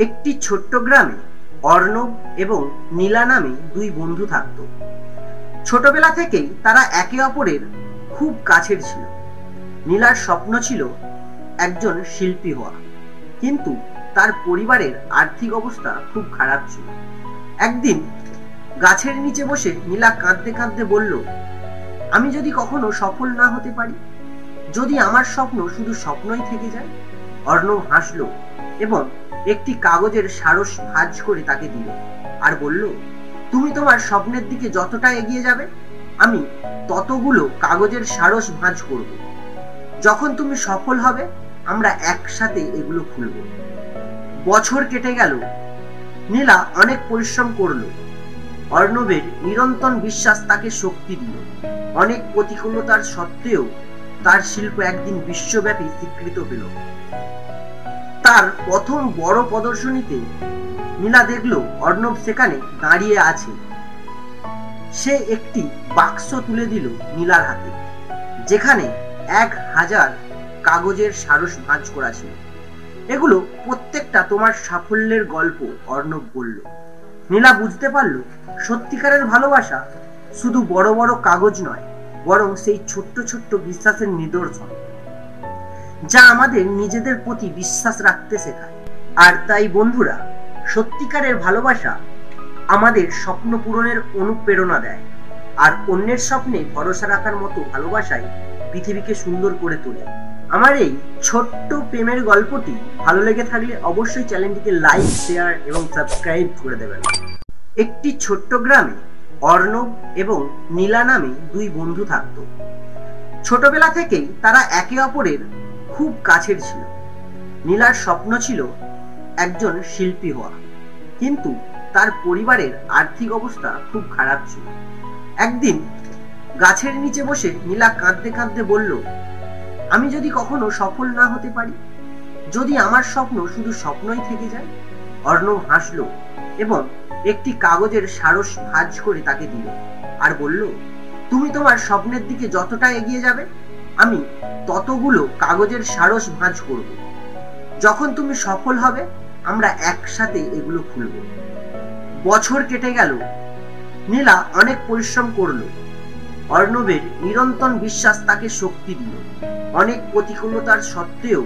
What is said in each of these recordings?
একটি ছোট্ট গ্রামে অর্ণব এবং নীলা নামে দুই বন্ধু থাকত। ছোটবেলা থেকেই তারা একে অপরের খুব কাছের ছিল। নীলার স্বপ্ন ছিল একজন শিল্পী হওয়া, কিন্তু তার পরিবারের আর্থিক অবস্থা খুব খারাপ ছিল। একদিন গাছের নিচে বসে নীলা কাঁদতে কাঁদতে বলল, আমি যদি কখনো সফল না হতে পারি, যদি আমার স্বপ্ন শুধু স্বপ্নই থেকে যায়। অর্ণব হাসলো এবং একটি কাগজের সারস ভাঁজ করে তাকে দিল আর বলল, তুমি তোমার স্বপ্নের দিকে যতটা এগিয়ে যাবে, আমি ততগুলো কাগজের সারস ভাঁজ করব। যখন তুমি সফল হবে, আমরা একসাথে এগুলো খুলব। বছর কেটে গেল। নীলা অনেক পরিশ্রম করলো। অর্ণবের নিরন্তর বিশ্বাস তাকে শক্তি দিল। অনেক প্রতিকূলতার সত্ত্বেও তার শিল্প একদিন বিশ্বব্যাপী স্বীকৃত পেল। তার প্রথম বড় প্রদর্শনীতে নীলা দেখল অর্ণব সেখানে দাঁড়িয়ে আছে। সে একটি বাক্স তুলে দিল নীলার হাতে, যেখানে 1000 কাগজের সারস ভাঁজ করা ছিল। এগুলো প্রত্যেকটা তোমার সাফল্যের গল্প, অর্ণব বলল। নীলা বুঝতে পারল, সত্যিকারের ভালোবাসা শুধু বড় বড় কাগজ নয়, বরং সেই ছোট্ট ছোট্ট বিশ্বাসের নিদর্শন, যা আমাদের নিজেদের প্রতি বিশ্বাস রাখতে শেখায়। আর তাই বন্ধুরা, সত্যিকারের ভালোবাসা আমাদের স্বপ্ন পূরণের অনুপ্রেরণা দেয়, আর অন্যের স্বপ্নে ভরসা রাখার মতো ভালোবাসাই পৃথিবীকে সুন্দর করে তোলে। আমার এই ছোট্ট প্রেমের গল্পটি ভালো লেগে থাকলে অবশ্যই চ্যানেলটিকে লাইক, শেয়ার এবং সাবস্ক্রাইব করে দেবেন। একটি ছোট্ট গ্রামে অর্ণব এবং নীলা নামে দুই বন্ধু থাকত। ছোটবেলা থেকেই তারা একে অপরের খুব কাছের ছিল। নীলার স্বপ্ন ছিল একজন শিল্পী হওয়া, কিন্তু তার পরিবারের আর্থিক অবস্থা খুব খারাপ ছিল। একদিন গাছের নিচে বসে নীলা কাঁদতে কাঁদতে বলল, আমি যদি কখনো সফল না হতে পারি, যদি আমার স্বপ্ন শুধু স্বপ্নই থেকে যায়। অর্ণব হাসলো এবং একটি কাগজের সারস ভাঁজ করে তাকে দিল আর বলল, তুমি তোমার স্বপ্নের দিকে যতটা এগিয়ে যাবে, আমি ততগুলো কাগজের সারস ভাঁজ করব। যখন তুমি সফল হবে, আমরা একসাথে এগুলো খুলব। বছর কেটে গেল। নীলা অনেক পরিশ্রম করলো। অর্ণবের নিরন্তর বিশ্বাস তাকে শক্তি দিল। অনেক প্রতিকূলতার সত্ত্বেও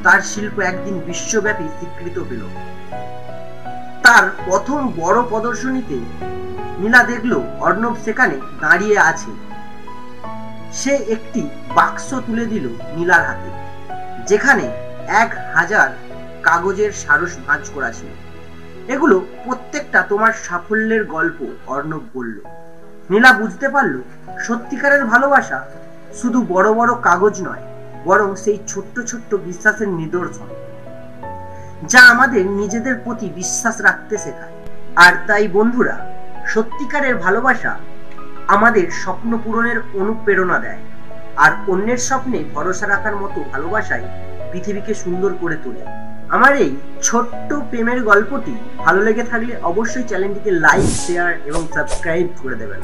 তার শিল্প একদিন বিশ্বব্যাপী স্বীকৃত পেল। তার প্রথম বড় প্রদর্শনীতে নীলা দেখল অর্ণব সেখানে দাঁড়িয়ে আছে। সে একটি বাক্স তুলে দিল নীলার হাতে, যেখানে 1000 কাগজের সারস ভাঁজ করা ছিল। এগুলো প্রত্যেকটা তোমার সাফল্যের গল্প, অর্ণব বলল। নীলা বুঝতে পারল, সত্যিকারের ভালোবাসা শুধু বড় বড় কাগজ নয়, বরং সেই ছোট্ট ছোট্ট বিশ্বাসের নিদর্শন, যা আমাদের নিজেদের প্রতি বিশ্বাস রাখতে শেখায়। আর তাই বন্ধুরা, সত্যিকারের ভালোবাসা আমাদের স্বপ্ন পূরণের অনুপ্রেরণা দেয়, আর অন্যের স্বপ্নে ভরসা রাখার মতো ভালোবাসাই পৃথিবীকে সুন্দর করে তোলে। আমার এই ছোট্ট প্রেমের গল্পটি ভালো লেগে থাকলে অবশ্যই চ্যানেলটিকে লাইক, শেয়ার এবং সাবস্ক্রাইব করে দেবেন।